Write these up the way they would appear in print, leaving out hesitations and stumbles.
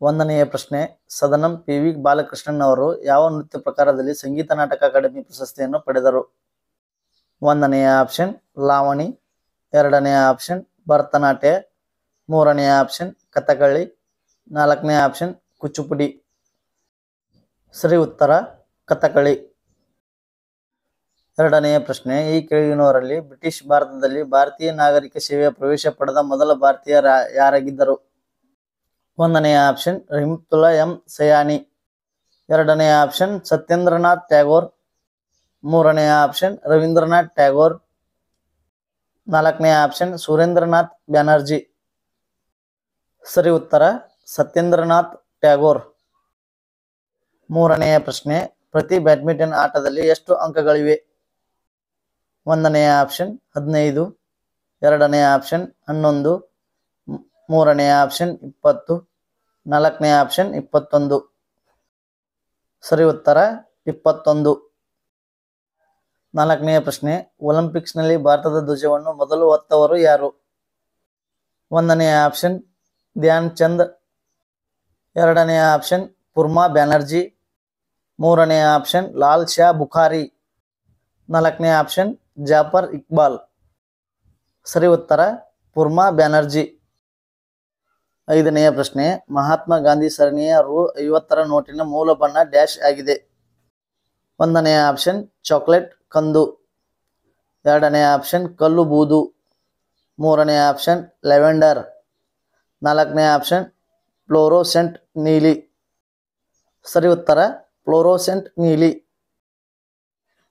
ಒಂದನೆಯ ಪ್ರಶ್ನೆ, ಸದನಂ ಪಿ.ವಿ. ಬಾಲಕೃಷ್ಣನ್ ಅವರು ಯಾವ ನೃತ್ಯ ಪ್ರಕಾರದಲ್ಲಿ ಸಂಗೀತ ನಾಟಕ ಅಕಾಡೆಮಿ ಪ್ರಶಸ್ತಿಯನ್ನು ಪಡೆದರು? ಒಂದನೆಯ ಆಪ್ಷನ್ ಲಾವಣಿ, ಎರಡನೆಯ ಆಪ್ಷನ್ ಭರತನಾಟ್ಯ, ಮೂರನೆಯ ಆಪ್ಷನ್ ಕಥಕಳಿ, ನಾಲ್ಕನೆಯ ಆಪ್ಷನ್ ಕುಚ್ಚುಪುಡಿ. ಸರಿ ಉತ್ತರ ಕಥಕಳಿ. ಎರಡನೆಯ ಪ್ರಶ್ನೆ, ಈ ಕೆಳಗಿನವರಲ್ಲಿ ಬ್ರಿಟಿಷ್ ಭಾರತದಲ್ಲಿ ಭಾರತೀಯ ನಾಗರಿಕ ಸೇವೆಯ ಪ್ರವೇಶ ಪಡೆದ ಮೊದಲ ಭಾರತೀಯರು ಯಾರಾಗಿದ್ದರು? ಒಂದನೆಯ ಆಪ್ಷನ್ ರಹಿಮತುಲ್ಲಾ ಎಂ ಸಯಾನಿ, ಎರಡನೆಯ ಆಪ್ಷನ್ ಸತ್ಯೇಂದ್ರನಾಥ್ ಟ್ಯಾಗೋರ್, ಮೂರನೆಯ ಆಪ್ಷನ್ ರವೀಂದ್ರನಾಥ್ ಟ್ಯಾಗೋರ್, ನಾಲ್ಕನೆಯ ಆಪ್ಷನ್ ಸುರೇಂದ್ರನಾಥ್ ಬ್ಯಾನರ್ಜಿ. ಸರಿ ಉತ್ತರ ಸತ್ಯೇಂದ್ರನಾಥ್ ಟ್ಯಾಗೋರ್. ಮೂರನೆಯ ಪ್ರಶ್ನೆ, ಪ್ರತಿ ಬ್ಯಾಡ್ಮಿಂಟನ್ ಆಟದಲ್ಲಿ ಎಷ್ಟು ಅಂಕಗಳಿವೆ? ಒಂದನೆಯ ಆಪ್ಷನ್ 15, ಎರಡನೆಯ ಆಪ್ಷನ್ 11, ಮೂರನೆಯ ಆಪ್ಷನ್ 20, ನಾಲ್ಕನೆಯ ಆಪ್ಷನ್ 21. ಸರಿ ಉತ್ತರ 21. ನಾಲ್ಕನೆಯ ಪ್ರಶ್ನೆ, ಒಲಿಂಪಿಕ್ಸ್ನಲ್ಲಿ ಭಾರತದ ಧ್ವಜವನ್ನು ಮೊದಲು ಹೊತ್ತವರು ಯಾರು? ಒಂದನೆಯ ಆಪ್ಷನ್ ಧ್ಯಾನ್ ಚಂದ್, ಎರಡನೆಯ ಆಪ್ಷನ್ ಪೂರ್ಮಾ ಬ್ಯಾನರ್ಜಿ, ಮೂರನೆಯ ಆಪ್ಷನ್ ಲಾಲ್ ಶಾ ಬುಖಾರಿ, ನಾಲ್ಕನೆಯ ಆಪ್ಷನ್ ಜಾಫರ್ ಇಕ್ಬಾಲ್. ಸರಿ ಉತ್ತರ ಪೂರ್ಮಾ ಬ್ಯಾನರ್ಜಿ. ಐದನೆಯ ಪ್ರಶ್ನೆ, ಮಹಾತ್ಮ ಗಾಂಧಿ ಸರಣಿಯ ರೂ. 50 ನೋಟಿನ ಮೂಲ ಬಣ್ಣ ಡ್ಯಾಶ್ ಆಗಿದೆ? ಒಂದನೆಯ ಆಪ್ಷನ್ ಚಾಕ್ಲೇಟ್ ಕಂದು, ಎರಡನೆಯ ಆಪ್ಷನ್ ಕಲ್ಲು ಬೂದು, ಮೂರನೆಯ ಆಪ್ಷನ್ ಲ್ಯಾವೆಂಡರ್, ನಾಲ್ಕನೆಯ ಆಪ್ಷನ್ ಫ್ಲೋರೋಸೆಂಟ್ ನೀಲಿ. ಸರಿ ಉತ್ತರ ಫ್ಲೋರೋಸೆಂಟ್ ನೀಲಿ.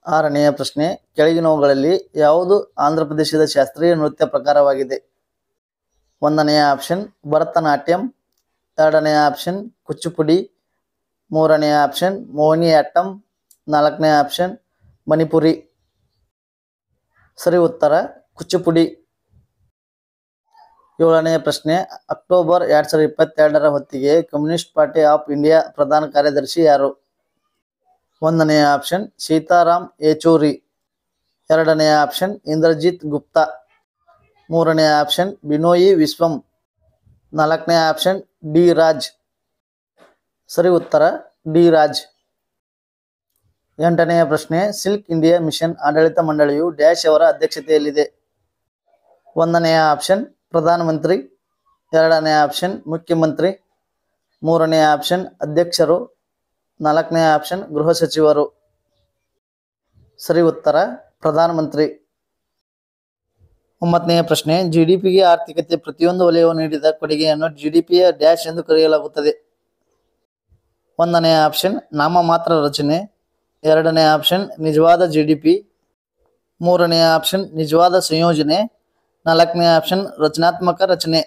ಆರನೆಯ ಪ್ರಶ್ನೆ, ಕೆಳಗಿನವುಗಳಲ್ಲಿ ಯಾವುದು ಆಂಧ್ರಪ್ರದೇಶದ ಶಾಸ್ತ್ರೀಯ ನೃತ್ಯ ಪ್ರಕಾರವಾಗಿದೆ? ಒಂದನೆಯ ಆಪ್ಷನ್ ಭರತನಾಟ್ಯಂ, ಎರಡನೆಯ ಆಪ್ಷನ್ ಕುಚ್ಚುಪುಡಿ, ಮೂರನೆಯ ಆಪ್ಷನ್ ಮೋಹಿನಿಯಾಟ್ಟಂ, ನಾಲ್ಕನೆಯ ಆಪ್ಷನ್ ಮಣಿಪುರಿ. ಸರಿ ಉತ್ತರ ಕುಚ್ಚುಪುಡಿ. ಏಳನೆಯ ಪ್ರಶ್ನೆ, ಅಕ್ಟೋಬರ್ 2022 ಹೊತ್ತಿಗೆ ಕಮ್ಯುನಿಸ್ಟ್ ಪಾರ್ಟಿ ಆಫ್ ಇಂಡಿಯಾ ಪ್ರಧಾನ ಕಾರ್ಯದರ್ಶಿ ಯಾರು? ಒಂದನೆಯ ಆಪ್ಷನ್ ಸೀತಾರಾಮ್ ಯೆಚೂರಿ, ಎರಡನೆಯ ಆಪ್ಷನ್ ಇಂದ್ರಜಿತ್ ಗುಪ್ತಾ, ಮೂರನೆಯ ಆಪ್ಷನ್ ಬಿನೋಯಿ ವಿಶ್ವಂ, ನಾಲ್ಕನೆಯ ಆಪ್ಷನ್ ಡಿ ರಾಜ್. ಸರಿ ಉತ್ತರ ಡಿ ರಾಜ್. ಎಂಟನೆಯ ಪ್ರಶ್ನೆ, ಸಿಲ್ಕ್ ಇಂಡಿಯಾ ಮಿಷನ್ ಆಡಳಿತ ಮಂಡಳಿಯು ಡ್ಯಾಶ್ ಅವರ ಅಧ್ಯಕ್ಷತೆಯಲ್ಲಿದೆ? ಒಂದನೆಯ ಆಪ್ಷನ್ ಪ್ರಧಾನಮಂತ್ರಿ, ಎರಡನೆಯ ಆಪ್ಷನ್ ಮುಖ್ಯಮಂತ್ರಿ, ಮೂರನೆಯ ಆಪ್ಷನ್ ಅಧ್ಯಕ್ಷರು, ನಾಲ್ಕನೆಯ ಆಪ್ಷನ್ ಗೃಹ ಸಚಿವರು. ಸರಿ ಉತ್ತರ ಪ್ರಧಾನಮಂತ್ರಿ. ಒಂಬತ್ತನೆಯ ಪ್ರಶ್ನೆ, ಜಿಡಿಪಿಗೆ ಆರ್ಥಿಕತೆ ಪ್ರತಿಯೊಂದು ವಲಯವು ನೀಡಿದ ಕೊಡುಗೆಯನ್ನು ಜಿಡಿಪಿಯ ಡ್ಯಾಶ್ ಎಂದು ಕರೆಯಲಾಗುತ್ತದೆ? ಒಂದನೆಯ ಆಪ್ಷನ್ ನಾಮಮಾತ್ರ ರಚನೆ, ಎರಡನೆಯ ಆಪ್ಷನ್ ನಿಜವಾದ ಜಿಡಿಪಿ, ಮೂರನೆಯ ಆಪ್ಷನ್ ನಿಜವಾದ ಸಂಯೋಜನೆ, ನಾಲ್ಕನೆಯ ಆಪ್ಷನ್ ರಚನಾತ್ಮಕ ರಚನೆ.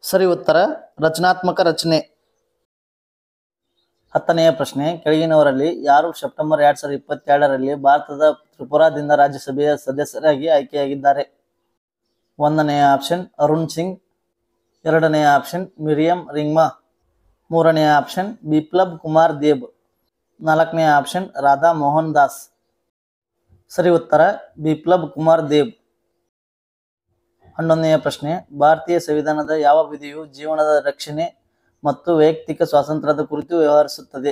ಸರಿ ಉತ್ತರ ರಚನಾತ್ಮಕ ರಚನೆ. ಹತ್ತನೆಯ ಪ್ರಶ್ನೆ, ಕೆಳಗಿನವರಲ್ಲಿ ಯಾರು ಸೆಪ್ಟೆಂಬರ್ 2022 ಭಾರತದ ತ್ರಿಪುರಾದಿಂದ ರಾಜ್ಯಸಭೆಯ ಸದಸ್ಯರಾಗಿ ಆಯ್ಕೆಯಾಗಿದ್ದಾರೆ? ಒಂದನೆಯ ಆಪ್ಷನ್ ಅರುಣ್ ಸಿಂಗ್, ಎರಡನೆಯ ಆಪ್ಷನ್ ಮಿರಿಯಂ ರಿಂಗ್ಮಾ, ಮೂರನೆಯ ಆಪ್ಷನ್ ಬಿಪ್ಲಬ್ ಕುಮಾರ್ ದೇಬ್, ನಾಲ್ಕನೆಯ ಆಪ್ಷನ್ ರಾಧಾ ಮೋಹನ್ ದಾಸ್. ಸರಿ ಉತ್ತರ ಬಿಪ್ಲಬ್ ಕುಮಾರ್ ದೇಬ್. 11ನೆಯ ಪ್ರಶ್ನೆ, ಭಾರತೀಯ ಸಂವಿಧಾನದ ಯಾವ ವಿಧಿಯು ಜೀವನದ ರಕ್ಷಣೆ ಮತ್ತು ವೈಯಕ್ತಿಕ ಸ್ವಾತಂತ್ರ್ಯದ ಕುರಿತು ವ್ಯವಹರಿಸುತ್ತದೆ?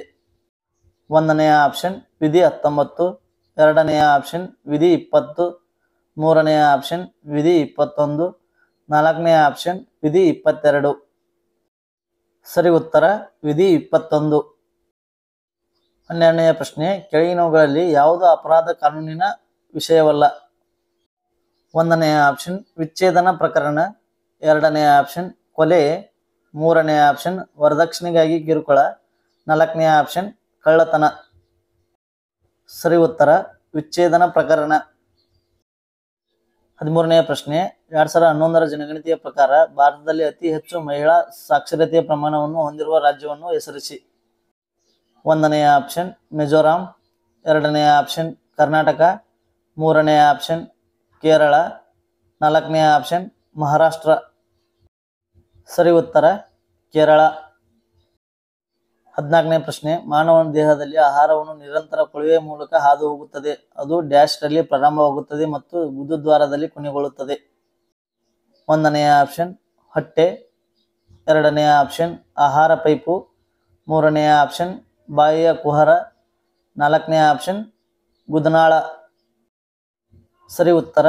ಒಂದನೆಯ ಆಪ್ಷನ್ ವಿಧಿ 19, ಎರಡನೆಯ ಆಪ್ಷನ್ ವಿಧಿ 20, ಮೂರನೆಯ ಆಪ್ಷನ್ ವಿಧಿ 21, ನಾಲ್ಕನೆಯ ಆಪ್ಷನ್ ವಿಧಿ 22. ಸರಿ ಉತ್ತರ ವಿಧಿ 21. 12ನೆಯ ಪ್ರಶ್ನೆ, ಕೆಳಗಿನವುಗಳಲ್ಲಿ ಯಾವುದು ಅಪರಾಧ ಕಾನೂನಿನ ವಿಷಯವಲ್ಲ? ಒಂದನೆಯ ಆಪ್ಷನ್ ವಿಚ್ಛೇದನ ಪ್ರಕರಣ, ಎರಡನೆಯ ಆಪ್ಷನ್ ಕೊಲೆ, ಮೂರನೆಯ ಆಪ್ಷನ್ ವರದಕ್ಷಿಣೆಗಾಗಿ ಕಿರುಕುಳ, ನಾಲ್ಕನೆಯ ಆಪ್ಷನ್ ಕಳ್ಳತನ. ಸರಿ ಉತ್ತರ ವಿಚ್ಛೇದನ ಪ್ರಕರಣ. 13ನೆಯ ಪ್ರಶ್ನೆ, 2011 ಜನಗಣತಿಯ ಪ್ರಕಾರ ಭಾರತದಲ್ಲಿ ಅತಿ ಹೆಚ್ಚು ಮಹಿಳಾ ಸಾಕ್ಷರತೆಯ ಪ್ರಮಾಣವನ್ನು ಹೊಂದಿರುವ ರಾಜ್ಯವನ್ನು ಹೆಸರಿಸಿ? ಒಂದನೆಯ ಆಪ್ಷನ್ ಮಿಜೋರಾಂ, ಎರಡನೆಯ ಆಪ್ಷನ್ ಕರ್ನಾಟಕ, ಮೂರನೆಯ ಆಪ್ಷನ್ ಕೇರಳ, ನಾಲ್ಕನೆಯ ಆಪ್ಷನ್ ಮಹಾರಾಷ್ಟ್ರ. ಸರಿ ಉತ್ತರ ಕೇರಳ. 14ನೇ ಪ್ರಶ್ನೆ, ಮಾನವನ ದೇಹದಲ್ಲಿ ಆಹಾರವನ್ನು ನಿರಂತರ ಕೊಳವೆಯ ಮೂಲಕ ಹಾದು ಹೋಗುತ್ತದೆ. ಅದು ಡ್ಯಾಶ್ ರಲ್ಲಿ ಪ್ರಾರಂಭವಾಗುತ್ತದೆ ಮತ್ತು ಗುದದ್ವಾರದಲ್ಲಿ ಕೊನೆಗೊಳ್ಳುತ್ತದೆ? ಒಂದನೆಯ ಆಪ್ಷನ್ ಹೊಟ್ಟೆ, ಎರಡನೆಯ ಆಪ್ಷನ್ ಆಹಾರ ಪೈಪು, ಮೂರನೆಯ ಆಪ್ಷನ್ ಬಾಯಿಯ ಕುಹರ, ನಾಲ್ಕನೆಯ ಆಪ್ಷನ್ ಗುದನಾಳ. ಸರಿ ಉತ್ತರ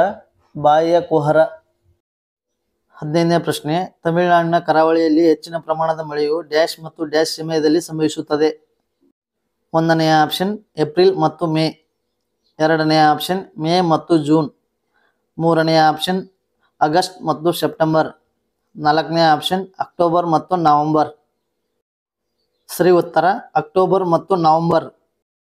ಬಾಯಿಯ ಕುಹರ. 15ನೇ ಪ್ರಶ್ನೆ, ತಮಿಳುನಾಡಿನ ಕರಾವಳಿಯಲ್ಲಿ ಹೆಚ್ಚಿನ ಪ್ರಮಾಣದ ಮಳೆಯು ಡ್ಯಾಶ್ ಮತ್ತು ಡ್ಯಾಶ್ ಸಮಯದಲ್ಲಿ ಸಂಭವಿಸುತ್ತದೆ. ಒಂದನೆಯ ಆಪ್ಷನ್ ಏಪ್ರಿಲ್ ಮತ್ತು ಮೇ, ಎರಡನೆಯ ಆಪ್ಷನ್ ಮೇ ಮತ್ತು ಜೂನ್, ಮೂರನೆಯ ಆಪ್ಷನ್ ಆಗಸ್ಟ್ ಮತ್ತು ಸೆಪ್ಟೆಂಬರ್, ನಾಲ್ಕನೇ ಆಪ್ಷನ್ ಅಕ್ಟೋಬರ್ ಮತ್ತು ನವೆಂಬರ್. ಸರಿ ಉತ್ತರ ಅಕ್ಟೋಬರ್ ಮತ್ತು ನವೆಂಬರ್.